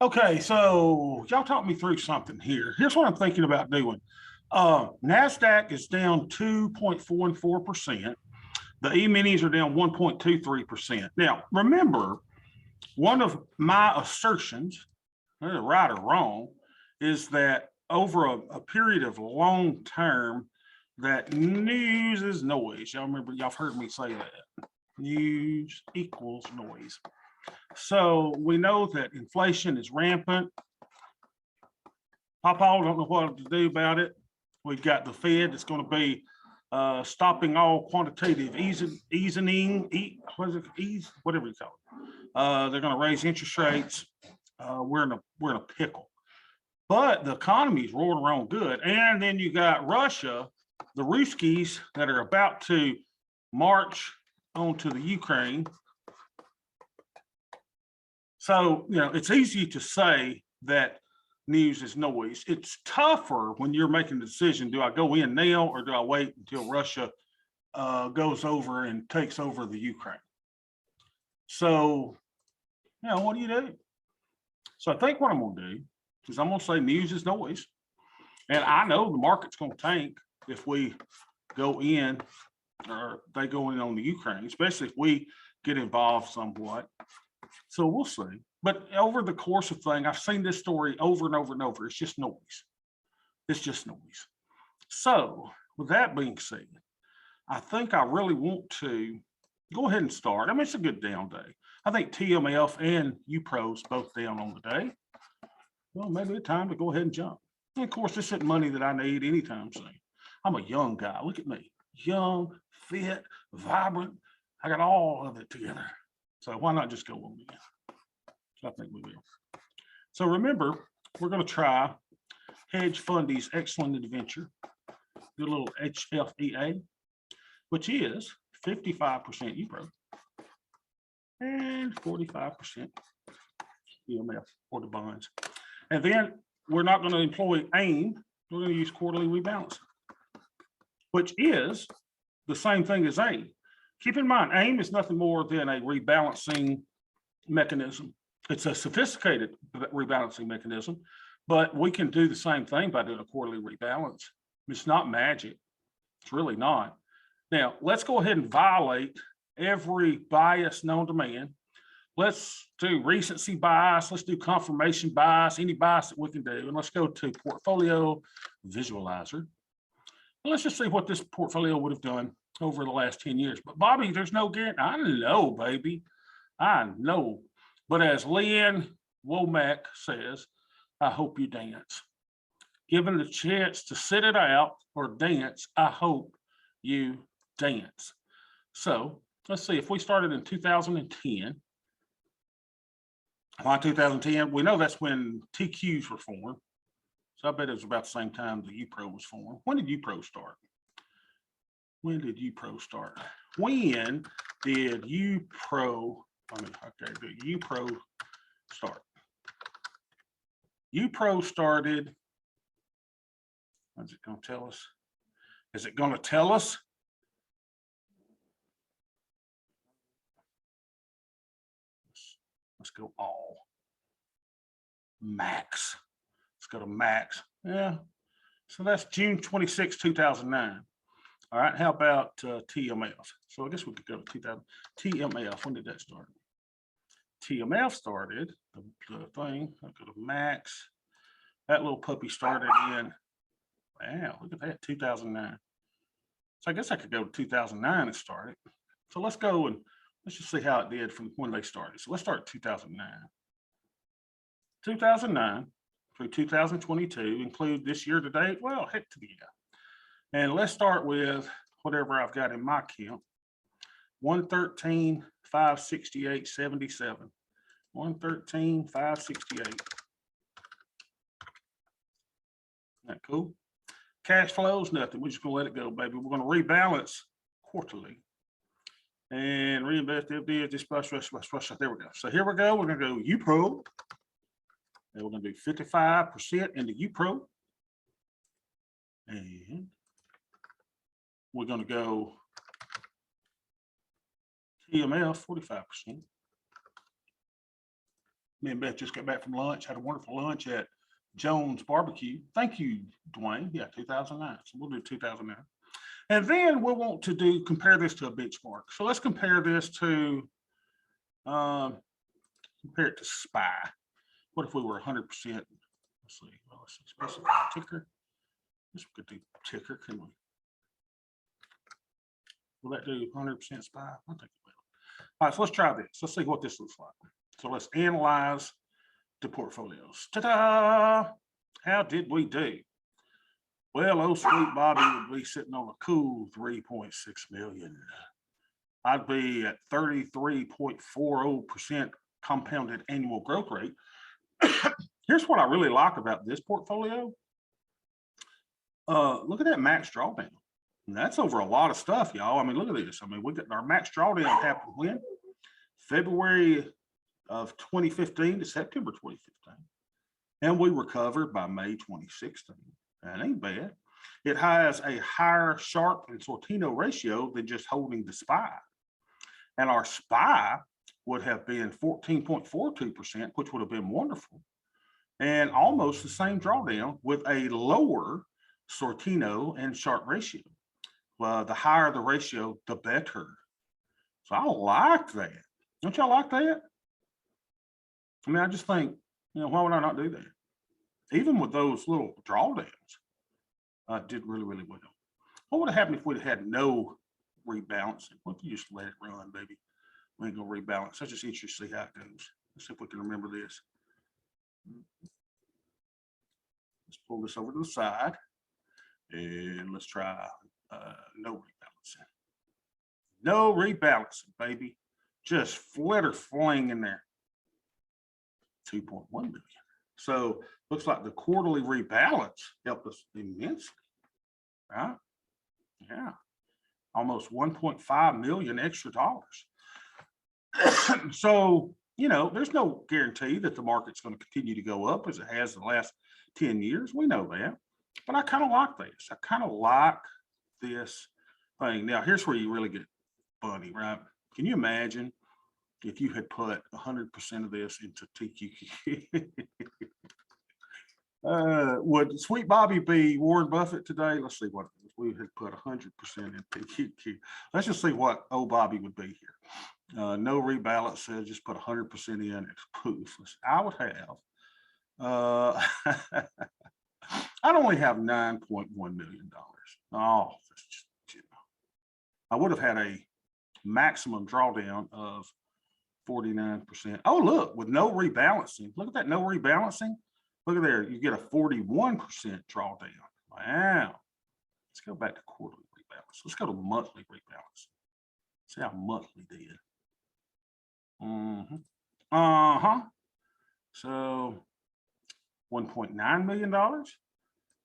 Okay, so y'all talk me through something here. Here's what I'm thinking about doing. NASDAQ is down 2.44%. The E-minis are down 1.23%. Now, remember, one of my assertions, whether right or wrong, is that over a period of long term, that news is noise. Y'all remember, y'all have heard me say that. News equals noise. So we know that inflation is rampant. Papa don't know what to do about it. We've got the Fed that's going to be stopping all quantitative whatever you call it. They're going to raise interest rates. We're in a pickle. But the economy is rolling around good. And then you got Russia, the Ruskies that are about to march onto the Ukraine. So, it's easy to say that news is noise. It's tougher when you're making the decision, do I go in now or do I wait until Russia goes over and takes over the Ukraine? So, what do you do? So I think what I'm going to do is I'm going to say news is noise. And I know the market's going to tank if we go in or they go in on the Ukraine, especially if we get involved somewhat. So we'll see. But over the course of things, I've seen this story over and over and over. It's just noise. It's just noise. So with that being said, I think I really want to go ahead and start. I mean, it's a good down day. I think TMF and Upro's both down on the day. Well, maybe it's time to go ahead and jump. And of course, this isn't money that I need anytime soon. I'm a young guy. Look at me. Young, fit, vibrant. I got all of it together. So why not just go on again? So I think we will. So remember, we're going to try Hedgefundie'S Excellent Adventure. Do a little HFEA, which is 55% Upro and 45% EMF or the bonds. And then we're not going to employ AIM. We're going to use quarterly rebalance, which is the same thing as AIM. Keep in mind, AIM is nothing more than a rebalancing mechanism. It's a sophisticated rebalancing mechanism, but we can do the same thing by doing a quarterly rebalance. It's not magic. It's really not. Now, let's go ahead and violate every bias known to man. Let's do recency bias. Let's do confirmation bias, any bias that we can do. And let's go to portfolio visualizer. And let's just see what this portfolio would have done over the last 10 years. But Bobby, there's no guarantee. I know, baby. I know. But as Leanne Womack says, I hope you dance. Given the chance to sit it out or dance, I hope you dance. So let's see, if we started in 2010, why 2010? We know that's when TQs were formed. So I bet it was about the same time the Upro was formed. When did Upro start? When did Upro start? When did Upro, Upro start? Upro started, what's it going to tell us? Is it going to tell us? Let's go all. Max. Let's go to max. Yeah. So that's June 26, 2009. All right. How about TMF? So I guess we could go to 2000. TMF. When did that start? TMF started the thing. I'll go to max. That little puppy started in. Wow. Look at that. 2009. So I guess I could go to 2009 and start it. So let's go and let's just see how it did from when they started. So let's start 2009. 2009 through 2022, include this year to date. Well, heck to the yeah. And let's start with whatever I've got in my count. 113, 568, 77. 113, 568. Isn't that cool? Cash flows, nothing. We're just gonna let it go, baby. We're gonna rebalance quarterly. And reinvest FD, this brush. There we go. So here we go. We're gonna go Upro. And we're gonna do 55% into Upro. And we're gonna go TMF 45%. Me and Beth just got back from lunch, had a wonderful lunch at Jones Barbecue. Thank you, Dwayne. Yeah, 2009. So we'll do 2009. And then we'll want to compare this to a benchmark. So let's compare this to, compare it to SPY. What if we were 100%? Let's see, well, let's specify ticker. This we could do ticker, can we? Will that do 100% SPY? I think it will. All right, so let's try this. Let's see what this looks like. So let's analyze the portfolios. Ta-da! How did we do? Well, old sweet Bobby would be sitting on a cool 3.6 million. I'd be at 33.40% compounded annual growth rate. Here's what I really like about this portfolio. Look at that max drawdown. And that's over a lot of stuff, y'all. I mean, look at this. I mean, we got our max drawdown happened when? February of 2015 to September 2015. And we recovered by May 2016. That ain't bad. It has a higher Sharpe and Sortino ratio than just holding the SPY. And our SPY would have been 14.42%, which would have been wonderful. And almost the same drawdown with a lower Sortino and Sharpe ratio. Well, the higher the ratio, the better. So I like that. Don't y'all like that? I mean, I just think, why would I not do that? Even with those little drawdowns, did really, really well. What would have happened if we'd had no rebalancing? What if you just let it run, baby? We ain't gonna rebalance. I'm just interested to see how it goes. Let's see if we can remember this. Let's pull this over to the side and let's try no rebalancing. No rebalancing, baby. Just flitter fling in there. 2.1 million. So looks like the quarterly rebalance helped us immensely, right? Yeah, almost 1.5 million extra dollars. So, there's no guarantee that the market's going to continue to go up as it has the last 10 years. We know that, but I kind of like this. I kind of like this thing. Now, here's where you really get funny, right? Can you imagine if you had put 100% of this into TQQ? Would Sweet Bobby be Warren Buffett today? Let's see what we had put 100% in TQQ. Let's just see what old Bobby would be here. No rebalance says just put 100% in. It's poof. I would have. I'd only have $9.1 million. Oh, that's just, I would have had a maximum drawdown of 49%. Oh, look, with no rebalancing. Look at that, no rebalancing. Look at there, you get a 41% drawdown. Wow. Let's go back to quarterly rebalance. Let's go to monthly rebalance. See how monthly did. So $1.9 million.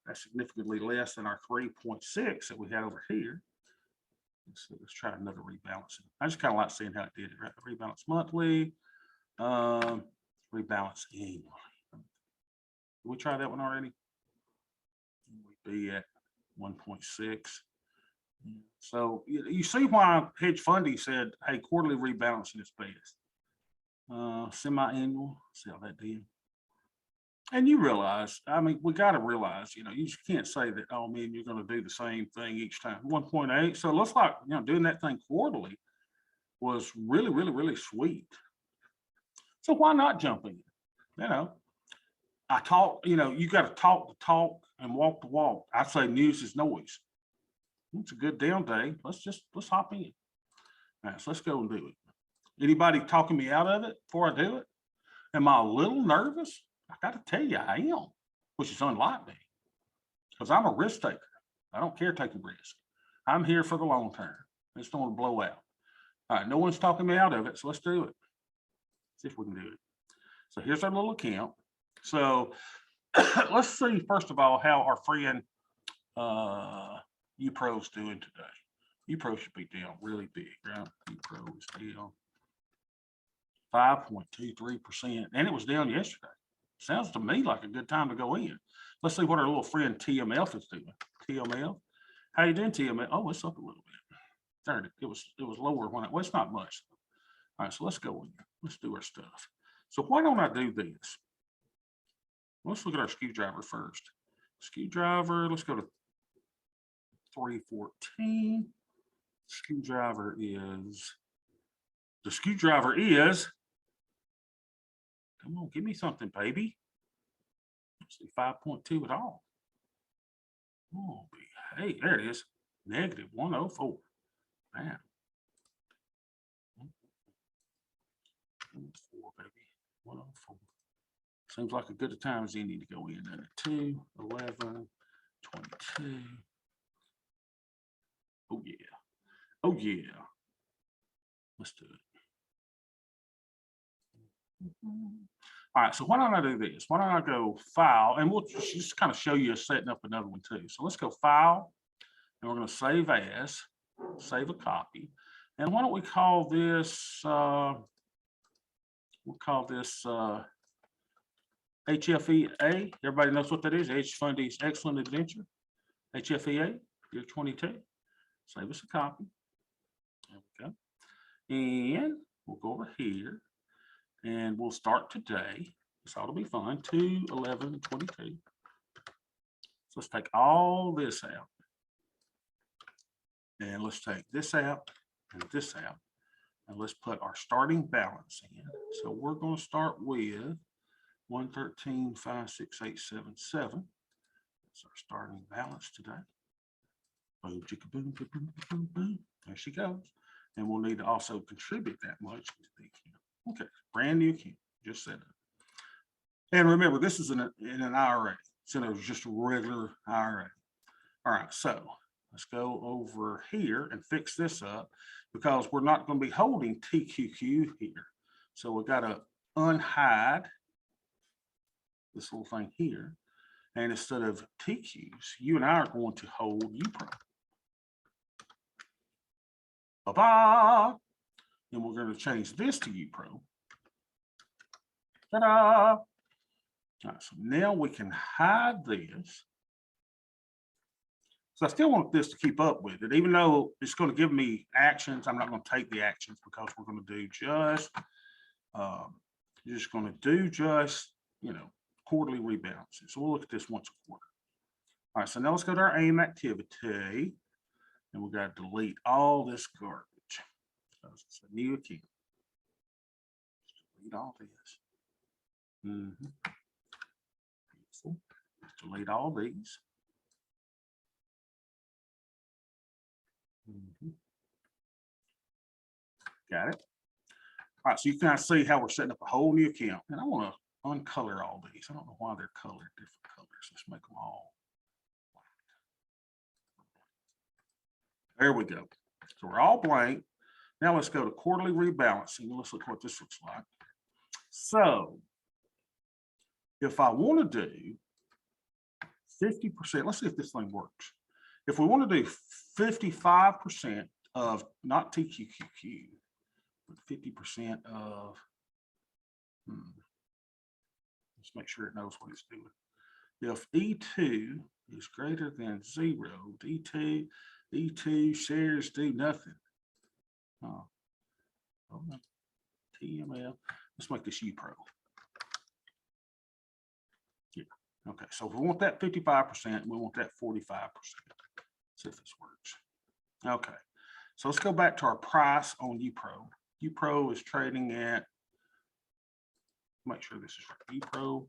That's significantly less than our 3.6 that we had over here. Let's try another rebalancing. I just kind of like seeing how it did it, right? Rebalance monthly, rebalance annually. Did we try that one already? We'd be at 1.6. So you see why Hedgefundie said, hey, quarterly rebalancing is best. Semi-annual, see how that did. And you realize, I mean, we got to realize, you just can't say that, oh man, you're going to do the same thing each time. 1.8. So it looks like, doing that thing quarterly was really, really, really sweet. So why not jump in? I talk, you got to talk the talk and walk the walk. I say news is noise. It's a good down day. Let's hop in. All right, so let's go and do it. Anybody talking me out of it before I do it? Am I a little nervous? I got to tell you, I am, which is unlike me, because I'm a risk taker. I don't care taking risk. I'm here for the long term. I just don't want to blow out. All right, no one's talking me out of it, so let's do it. See if we can do it. So here's our little account. So let's see, first of all, how our friend Upro's doing today. Upro should be down really big, right? Upro is down 5.23%, and it was down yesterday. Sounds to me like a good time to go in. Let's see what our little friend TMF is doing. TMF, how you doing, TMF? Oh, it's up a little bit. There, it was lower when well, it's not much. All right, so let's go in. Let's do our stuff. So why don't I do this? Let's look at our screwdriver first. Screwdriver, let's go to 314. The screwdriver is, come on, give me something, baby. Let's see, 5.2 at all. Oh, hey, there it is. Negative 104. Man. 104, baby. 104. Seems like a good time as any to go in at 2, 11, 22. Oh, yeah. Oh, yeah. Let's do it. All right, so why don't I do this? Why don't I go File, and we'll just kind of show you setting up another one too. So let's go File, and we're going to Save As, save a copy. And why don't we call this, we'll call this HFEA. Everybody knows what that is. Hedgefundie'S Excellent Adventure. HFEA, year 22. Save us a copy. There we go. And we'll go over here and we'll start today. This ought to be fun. 2/11/22. So let's take all this out. And let's take this out and this out. And let's put our starting balance in. So we're going to start with 113,56877. That's our starting balance today. Boom, chicka, boom, boom, boom, boom, boom. There she goes. And we'll need to also contribute that much to the account. Okay, brand new account, just set up. And remember, this is in an IRA, so it was just a regular IRA. All right, so let's go over here and fix this up because we're not going to be holding TQQ here. So we got to unhide this little thing here. And instead of TQs, you and I are going to hold Upro. Ba-ba! And we're going to change this to Upro. Ta-da! All right, so now we can hide this. So I still want this to keep up with it, even though it's going to give me actions. I'm not going to take the actions because we're going to do just, you know, quarterly rebalancing. So we'll look at this once a quarter. All right, so now let's go to our AIM activity, and we've got to delete all this garbage. Because it's a new account. Delete all this. Beautiful. Let's delete all these. Got it. All right, so you can see how we're setting up a whole new account. And I want to uncolor all these. I don't know why they're colored different colors. Let's make them all white. There we go. So we're all blank. Now let's go to quarterly rebalancing. Let's look what this looks like. So if I want to do 50%, let's see if this thing works. If we want to do 55% of not TQQQ, but 50% of, let's make sure it knows what it's doing. If E2 is greater than 0, E2 shares do nothing. Oh, TML. Let's make this Upro. Yeah. Okay. So if we want that 55%, we want that 45%. See if this works. Okay. So let's go back to our price on Upro. Upro is trading at, make sure this is right. Upro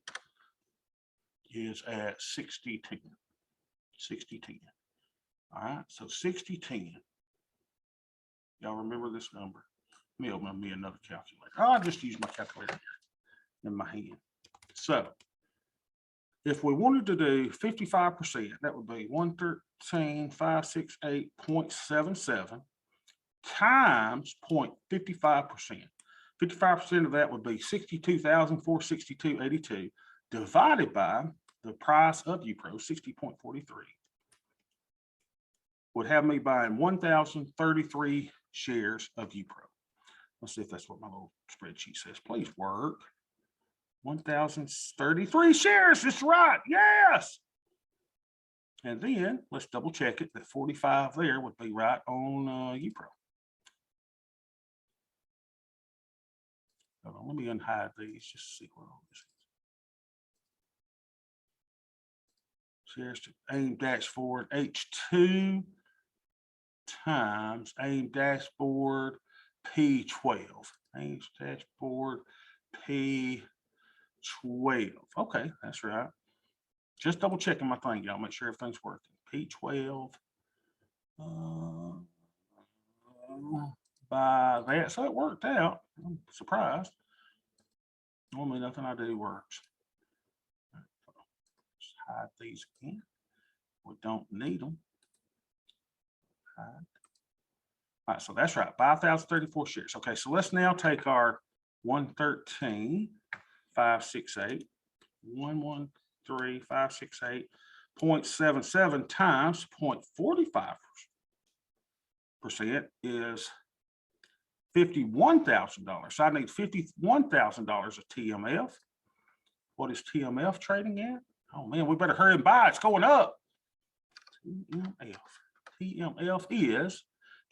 is at 60.10. 60.10. All right. So 60.10. Y'all remember this number? Let me open me another calculator. I'll just use my calculator here in my hand. So if we wanted to do 55%, that would be 113,568.77 times 0.55%. 55% of that would be 62,462.82 divided by the price of Upro, 60.43. Would have me buying 1,033 shares of Upro. Let's see if that's what my little spreadsheet says. Please work. 1,033 shares. That's right. Yes. And then let's double check it. That 45 there would be right on Upro. Hold on, let me unhide these just to see what all this is. Shares to AIM dashboard H2 times AIM dashboard P12. AIM dashboard P12. Okay, that's right. Just double checking my thing, y'all. Make sure everything's working. P12 by that, so it worked out. I'm surprised. Normally, nothing I do works. Just hide these again. We don't need them. Hide. All right, so that's right. 5,034 shares. Okay, so let's now take our 113,568, 113,568.77 times 0.45% is $51,000. So I need $51,000 of TMF. What is TMF trading at? Oh man, we better hurry and buy. It's going up. TMF is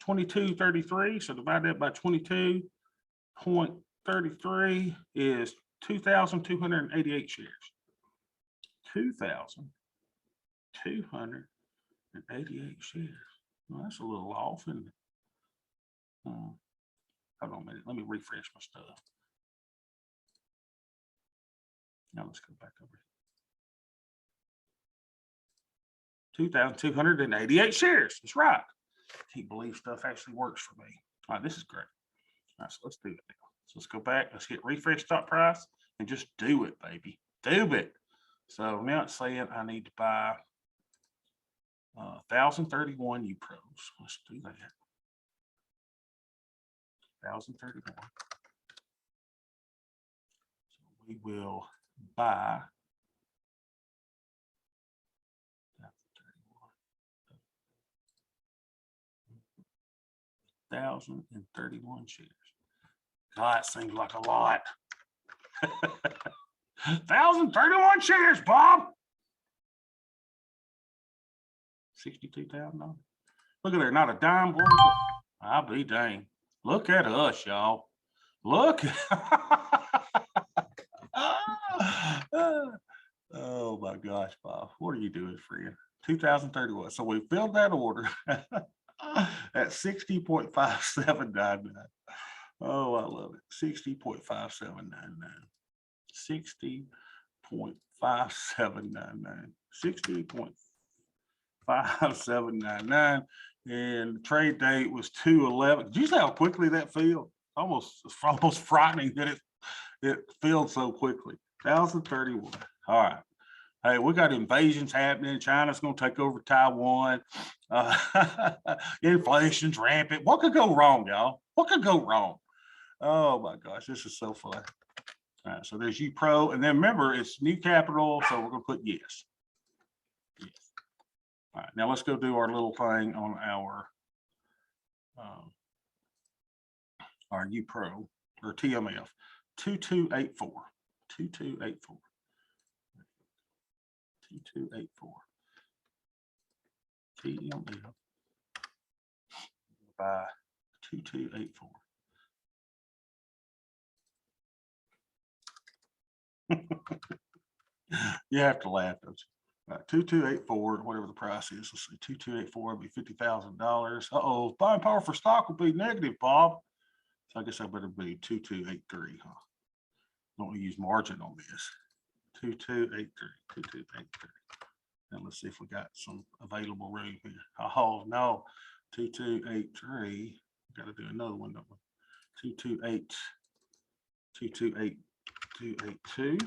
22.33. So divide that by 22.33 is 2,288 shares. 2,288 shares. Well, that's a little off, isn't it? Hold on a minute. Let me refresh my stuff. Now let's go back over here. 2,288 shares. That's right. I can't believe stuff actually works for me. All right, this is great. All right, so let's do it now. So let's go back. Let's hit refresh stock price and just do it, baby. Do it. So now it's saying I need to buy 1,031 Upros. Let's do that. 1,031. So we will buy 1,031 shares. God, it seems like a lot. 1,031 shares, Bob. $62,000. Look at there, not a dime worth. I'll be dang. Look at us, y'all. Look. Oh my gosh, Bob. What are you doing, friend? 2031. So we filled that order at 60.5799. Oh, I love it. 60.5799. 60.5799. 60.5799. And the trade date was 2/11. Did you see how quickly that filled? Almost frightening that it filled so quickly. 1,031. All right. Hey, we got invasions happening. China's going to take over Taiwan. Inflation's rampant. What could go wrong, y'all? What could go wrong? Oh my gosh, this is so fun. All right, so there's Upro, and then remember it's new capital, so we're going to put yes. Yes. All right, now let's go do our little thing on our Upro or TMF 2284. 2284. 2284. TMF by 2284. You have to laugh, don't you? 2284, whatever the price is. Let's see, 2284 would be $50,000. Uh-oh, buying power for stock will be negative, Bob. So I guess I better be 2283, huh? Don't want to use margin on this. 2283, 2283. And let's see if we got some available room here. Oh no, 2283. Got to do another one, don't we? 28282.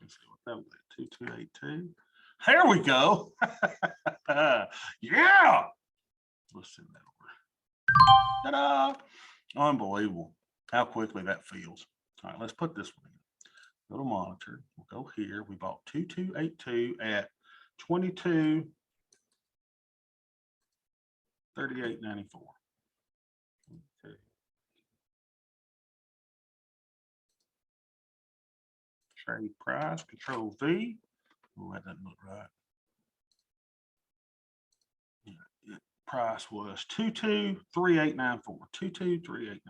Let's see what that was. 2282. There we go. Yeah. Let's send that over. Ta-da! Unbelievable how quickly that feels. All right, let's put this one in. Go to monitor. We'll go here. We bought 2282 at 22.3894. Okay. Trade price, Control V. Oh, that doesn't look right. Yeah, price was 22.3894. 22.3894.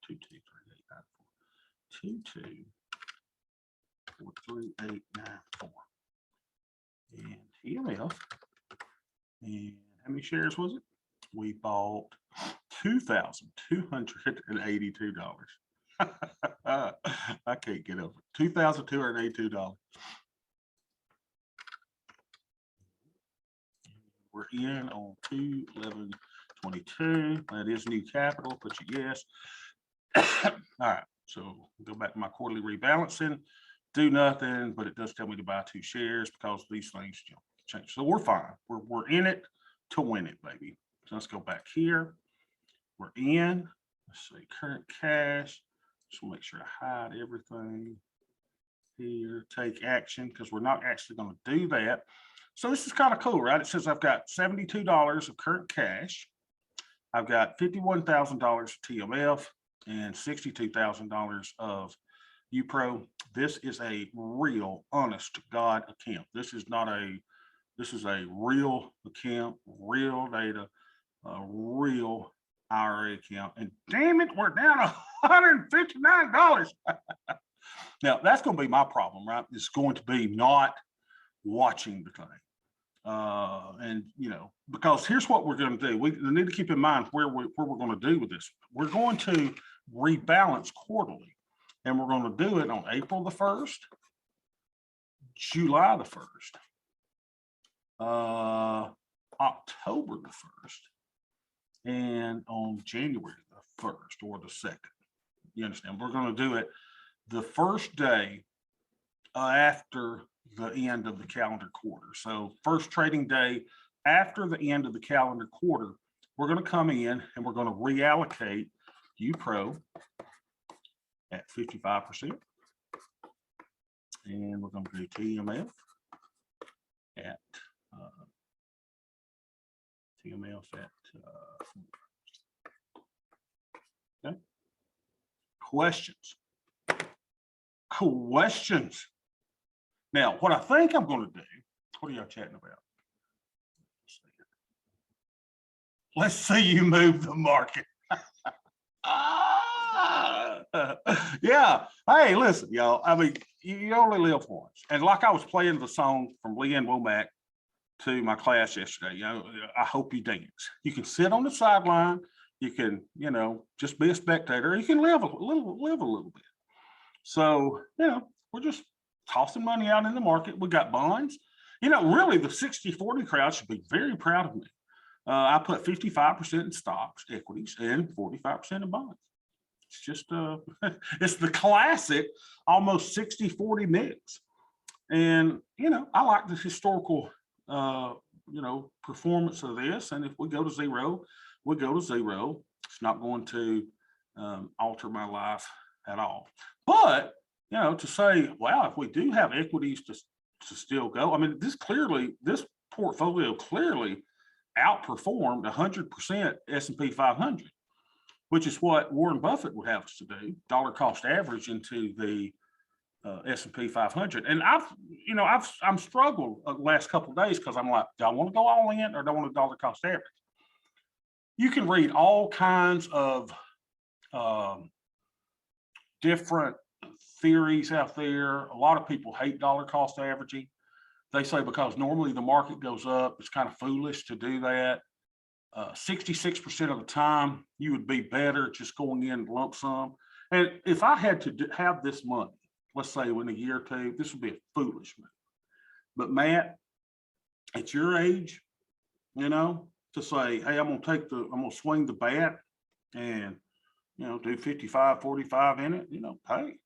22.3894. 22,43894. And TMF. And how many shares was it? We bought $2,282. I can't get over it. $2,282. We're in on 2/11/22. That is new capital. Put your yes. All right. So go back to my quarterly rebalancing. Do nothing, but it does tell me to buy 2 shares because these things change. So we're fine. We're in it to win it, baby. So let's go back here. We're in. Let's see, current cash. Just make sure I hide everything here. Take action because we're not actually going to do that. So this is kind of cool, right? It says I've got $72 of current cash. I've got $51,000 of TMF and $62,000 of Upro. This is a real, honest to God account. This is a real account, real data, a real IRA account. And damn it, we're down $159. Now that's going to be my problem, right? It's going to be not watching the thing. And because here's what we're going to do. We need to keep in mind where we're going to do with this. We're going to rebalance quarterly, and we're going to do it on April the 1st, July the 1st, October the 1st, and on January the 1st or the 2nd. You understand? We're going to do it the first day after the end of the calendar quarter. So first trading day after the end of the calendar quarter, we're going to come in and we're going to reallocate Upro at 55%. And we're going to do TMF at okay. Questions. Now, what I think I'm going to do, what are y'all chatting about? Let's see you move the market. Yeah. Hey, listen, y'all. I mean, you only live once. And like I was playing the song from Leanne Womack to my class yesterday, I hope you dance. You can sit on the sideline. You can, just be a spectator. You can live a little bit. So, we're just tossing money out in the market. We got bonds. Really the 60-40 crowd should be very proud of me. I put 55% in stocks, equities, and 45% in bonds. It's just it's the classic almost 60-40 mix. And I like the historical performance of this. And if we go to zero, we go to zero. It's not going to alter my life at all. But to say, wow, if we do have equities to still go, I mean, this portfolio clearly outperformed 100% S&P 500, which is what Warren Buffett would have us to do, dollar cost average into the S&P 500. And I'm struggled the last couple of days because I'm like, do I want to go all in or do I want a dollar cost average? You can read all kinds of different theories out there. A lot of people hate dollar cost averaging. They say because normally the market goes up, it's kind of foolish to do that. 66% of the time, you would be better just going in lump sum. And if I had to have this money, let's say in a year or two, this would be a foolish move. But Matt, at your age, to say, hey, I'm going to swing the bat and, do 55-45 in it, hey,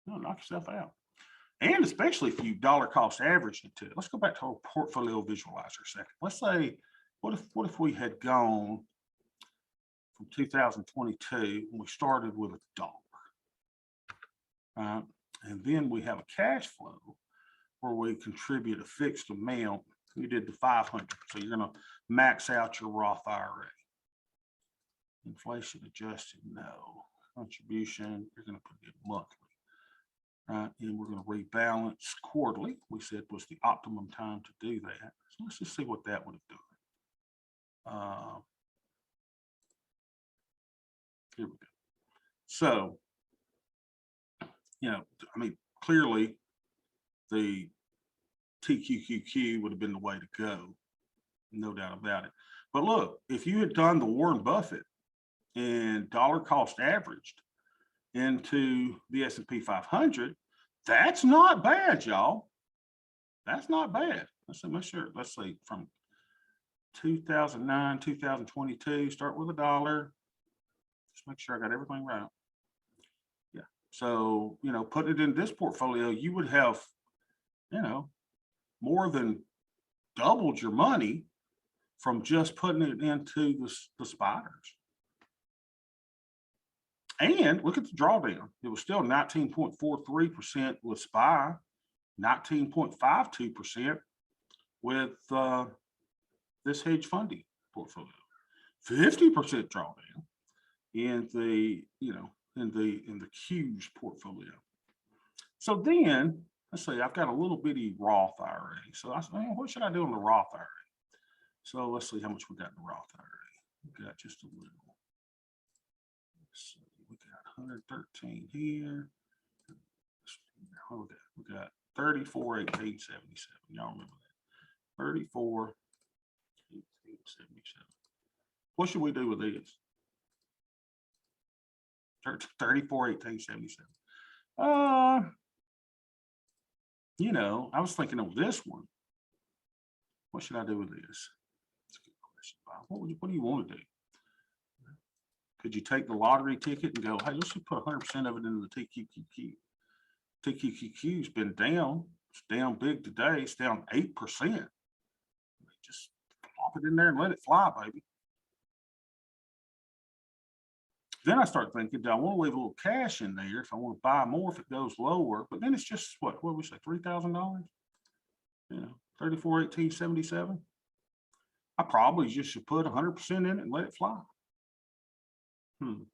knock yourself out. And especially if you dollar cost average it to it. Let's go back to our portfolio visualizer a second. Let's say, what if we had gone from 2022 and we started with $1, and then we have a cash flow where we contribute a fixed amount. You did the 500, so you're going to max out your Roth IRA. Inflation adjusted, no. Contribution, you're going to put it monthly. And we're going to rebalance quarterly. We said was the optimum time to do that. So let's just see what that would have done. Here we go. So you know, I mean, clearly the TQQQ would have been the way to go, no doubt about it. But look, if you had done the Warren Buffett and dollar cost averaged into the S&P 500, that's not bad, y'all. That's not bad. Let's see, let's see, from 2009, 2022, start with $1. Just make sure I got everything right. Yeah. So, you know, put it in this portfolio, you would have, you know, more than doubled your money from just putting it into the spiders. And look at the drawdown. It was still 19.43% with SPY, 19.52% with this hedge funding portfolio, 50% drawdown in the, you know, in the Q's portfolio. So then let's say I've got a little bitty Roth IRA. So I said, what should I do in the Roth IRA? So let's see how much we got in the Roth IRA. We got just a little. Let's see, we got 113 here. We got 34, 18, 77. Y'all remember that? 34, 18, 77. What should we do with these? 34, 18, 77. You know, I was thinking of this one. What should I do with this? That's a good question, Bob. What do you want to do? Could you take the lottery ticket and go, hey, let's just put 100% of it into the TQQQ? TQQQ's been down. It's down big today. It's down 8%. Just plop it in there and let it fly, baby. Then I start thinking, do I want to leave a little cash in there if I want to buy more if it goes lower? But then it's just what do we say, $3,000? You know, 34, 18, 77. I probably just should put 100% in it and let it fly. You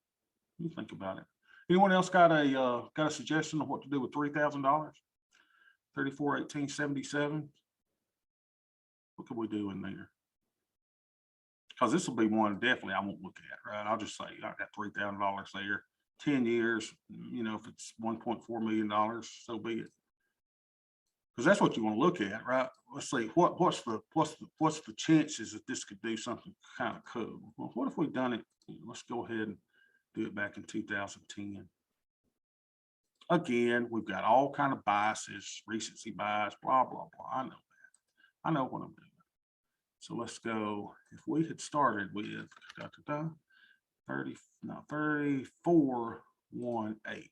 think about it. Anyone else got a suggestion of what to do with $3,000? 34, 18, 77. What can we do in there? Because this will be one definitely I won't look at, right? I'll just say I got $3,000 there, 10 years, you know, if it's $1.4 million, so be it. Because that's what you want to look at, right? Let's see, what's the chances that this could do something kind of cool? Well, what if we done it? Let's go ahead and do it back in 2010. Again, we've got all kind of biases, recency bias, blah, blah, blah. I know that. I know what I'm doing. So let's go, if we had started with 3418,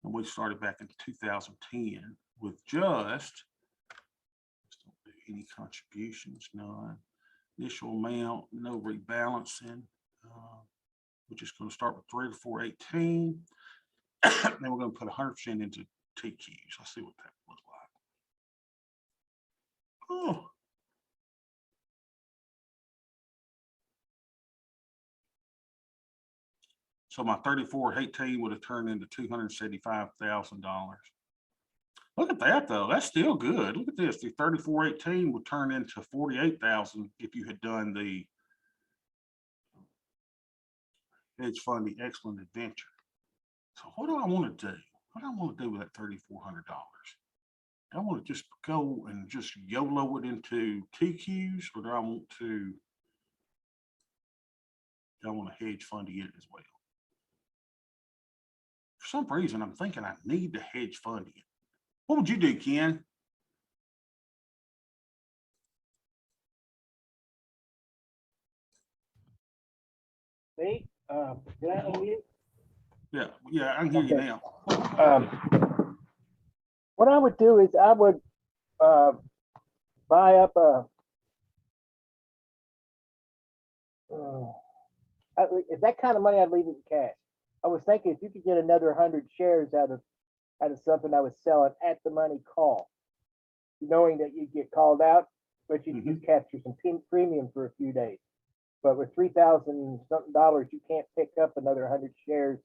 and we started back in 2010 with just don't do any contributions, none. Initial amount, no rebalancing. We're just going to start with 3418. Then we're going to put 100% into TQs. Let's see what that looks like. Oh. So my 3418 would have turned into $275,000. Look at that though. That's still good. Look at this. The 3418 would turn into 48,000 if you had done the Hedgefundie'S excellent adventure. So what do I want to do? What do I want to do with that $3,400? Do I want to just go and just YOLO it into TQs, or do I want to hedge fundie it as well? For some reason, I'm thinking I need to hedge fundie it. What would you do, Ken? Me? Did I unmute? Yeah, I can hear you now. What I would do is I would buy up if that kind of money, I'd leave it in cash. I was thinking if you could get another 100 shares out of something I was selling at the money call, knowing that you'd get called out, but you just capture some premium for a few days. But with $3,000 something, you can't pick up another 100 shares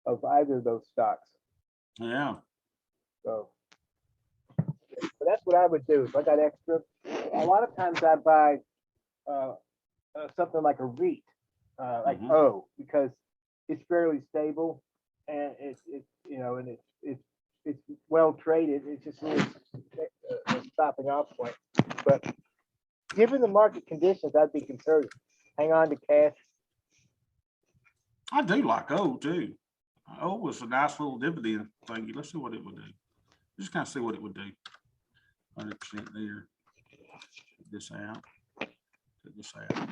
of either of those stocks. Yeah. So that's what I would do if I got extra. A lot of times I buy something like a REIT, like O, because it's fairly stable and it's well traded. It's just a stopping off point. But given the market conditions, I'd be conservative. Hang on to cash. I do like O too. O was a nice little dividend thingy. Let's see what it would do. Just kind of see what it would do. 100% there. Take this out. Take this out.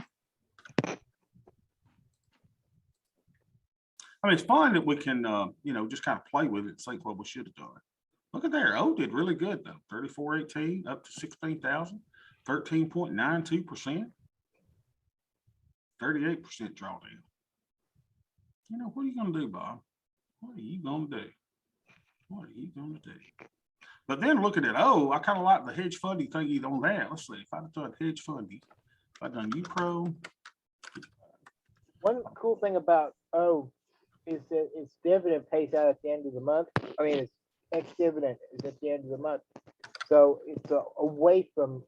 I mean, it's fine that we can, just kind of play with it and think what we should have done. Look at there. O did really good though. 34.18 up to 16,000, 13.92%, 38% drawdown. What are you going to do, Bob? What are you going to do? What are you going to do? But then looking at O, I kind of like the hedge funding thingy on that. Let's see if I'd done hedge funding. If I'd done Upro. One cool thing about O is that its dividend pays out at the end of the month. I mean, its ex-dividend is at the end of the month. So it's away from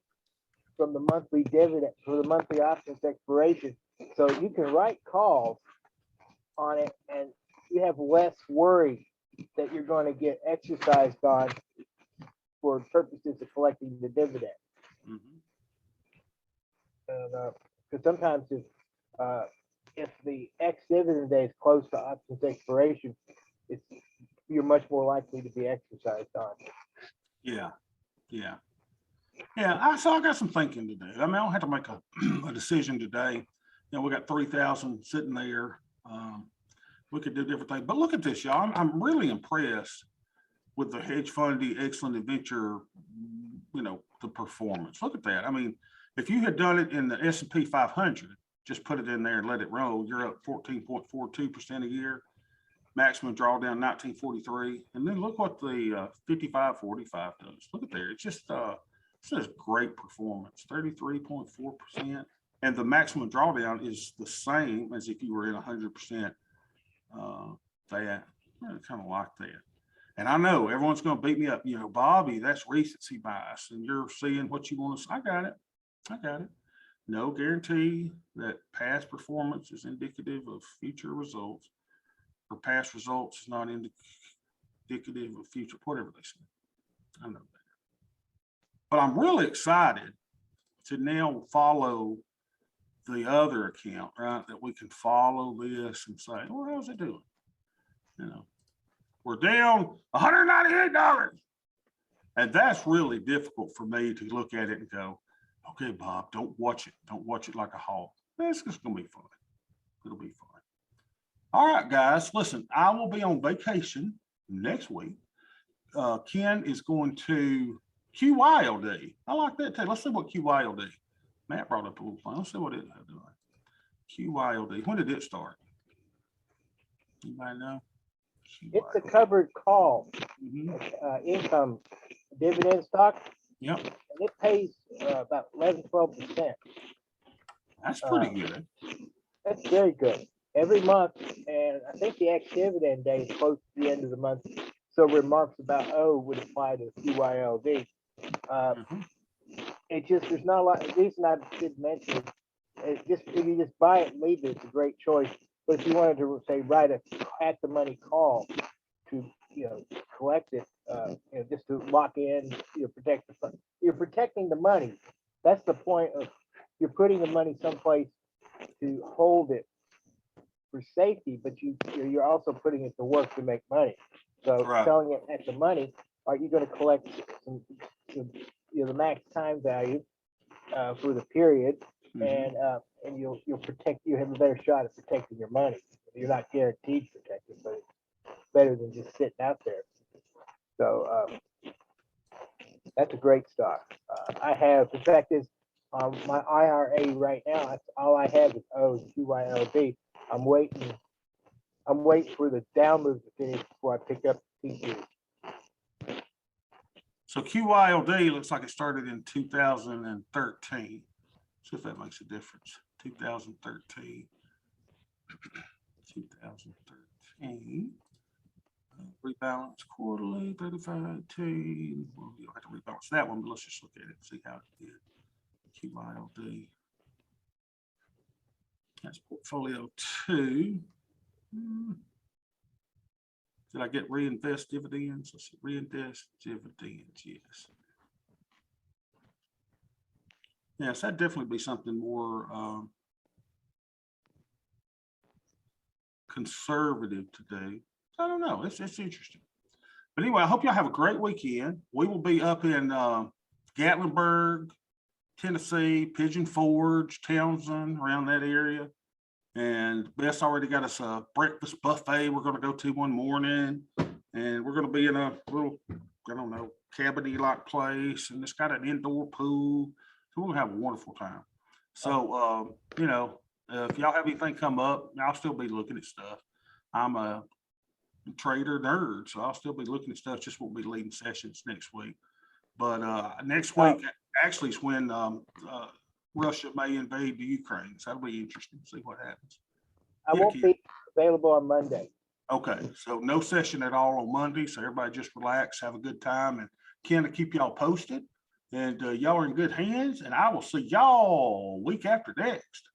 the monthly dividend, for the monthly options expiration. So you can write calls on it and you have less worry that you're going to get exercised on for purposes of collecting the dividend. Mm-hmm. Because sometimes if the ex-dividend day is close to options expiration, you're much more likely to be exercised on. Yeah. So I got some thinking to do. I mean, I don't have to make a decision today. We got 3,000 sitting there. We could do different things, but look at this, y'all. I'm really impressed with the hedge funding excellent adventure. The performance. Look at that. I mean, if you had done it in the S&P 500, just put it in there and let it roll, you're up 14.42% a year. Maximum drawdown 1943, and then look what the 5545 does. Look at there. It's just great performance, 33.4%, and the maximum drawdown is the same as if you were in 100%. That I kind of like that. And I know everyone's going to beat me up. Bobby, that's recency bias, and you're seeing what you want to. I got it. No guarantee that past performance is indicative of future results, or past results is not indicative of future, whatever they say. I know that. But I'm really excited to now follow the other account, right? That we can follow this and say, well, how's it doing? We're down $198. And that's really difficult for me to look at it and go, okay, Bob, don't watch it. Don't watch it like a hawk. It's just going to be fun. It'll be fun. All right, guys, listen, I will be on vacation next week. Ken is going to QYLD. I like that too. Let's see what QYLD. Matt brought up a little fun. Let's see what it is doing. QYLD. When did it start? Anybody know? It's a covered call, income dividend stock. Yep. And it pays about 11-12%. That's pretty good. That's very good. Every month, and I think the ex-dividend day is close to the end of the month, so remarks about O would apply to QYLD. It just, there's not a lot. The reason I did mention it, it's just, if you just buy it and leave it, it's a great choice. But if you wanted to say write a at the money call to collect it, just to lock in, protect the fund. You're protecting the money. That's the point of, you're putting the money someplace to hold it for safety, but you're also putting it to work to make money. So selling it at the money, are you going to collect some the max time value for the period, and you'll protect. You have a better shot at protecting your money. You're not guaranteed to protect it, but it's better than just sitting out there. So that's a great stock. I have, in fact, is my IRA right now. That's all I have is QYLD. I'm waiting for the download to finish before I pick up T2. So QYLD looks like it started in 2013. See if that makes a difference. 2013. 2013. Rebalance quarterly, 35.18. Well, you don't have to rebalance that one, but let's just look at it and see how it did. QYLD. That's portfolio 2. Did I get reinvest dividends? Let's see, reinvest dividends, yes. Yes, that'd definitely be something more conservative to do. I don't know. It's interesting. But anyway, I hope y'all have a great weekend. We will be up in Gatlinburg, Tennessee, Pigeon Forge, Townsend, around that area. And Bess already got us a breakfast buffet we're going to go to one morning. And we're going to be in a little, I don't know, cabiny like place. And it's got an indoor pool. So we'll have a wonderful time. So, you know, if y'all have anything come up, I'll still be looking at stuff. I'm a trader nerd, so I'll still be looking at stuff, just won't be leading sessions next week. But next week actually is when Russia may invade the Ukraine. So that'll be interesting to see what happens. I won't be available on Monday. Okay, so no session at all on Monday. So everybody just relax, have a good time, and Ken will keep y'all posted. And y'all are in good hands, and I will see y'all week after next.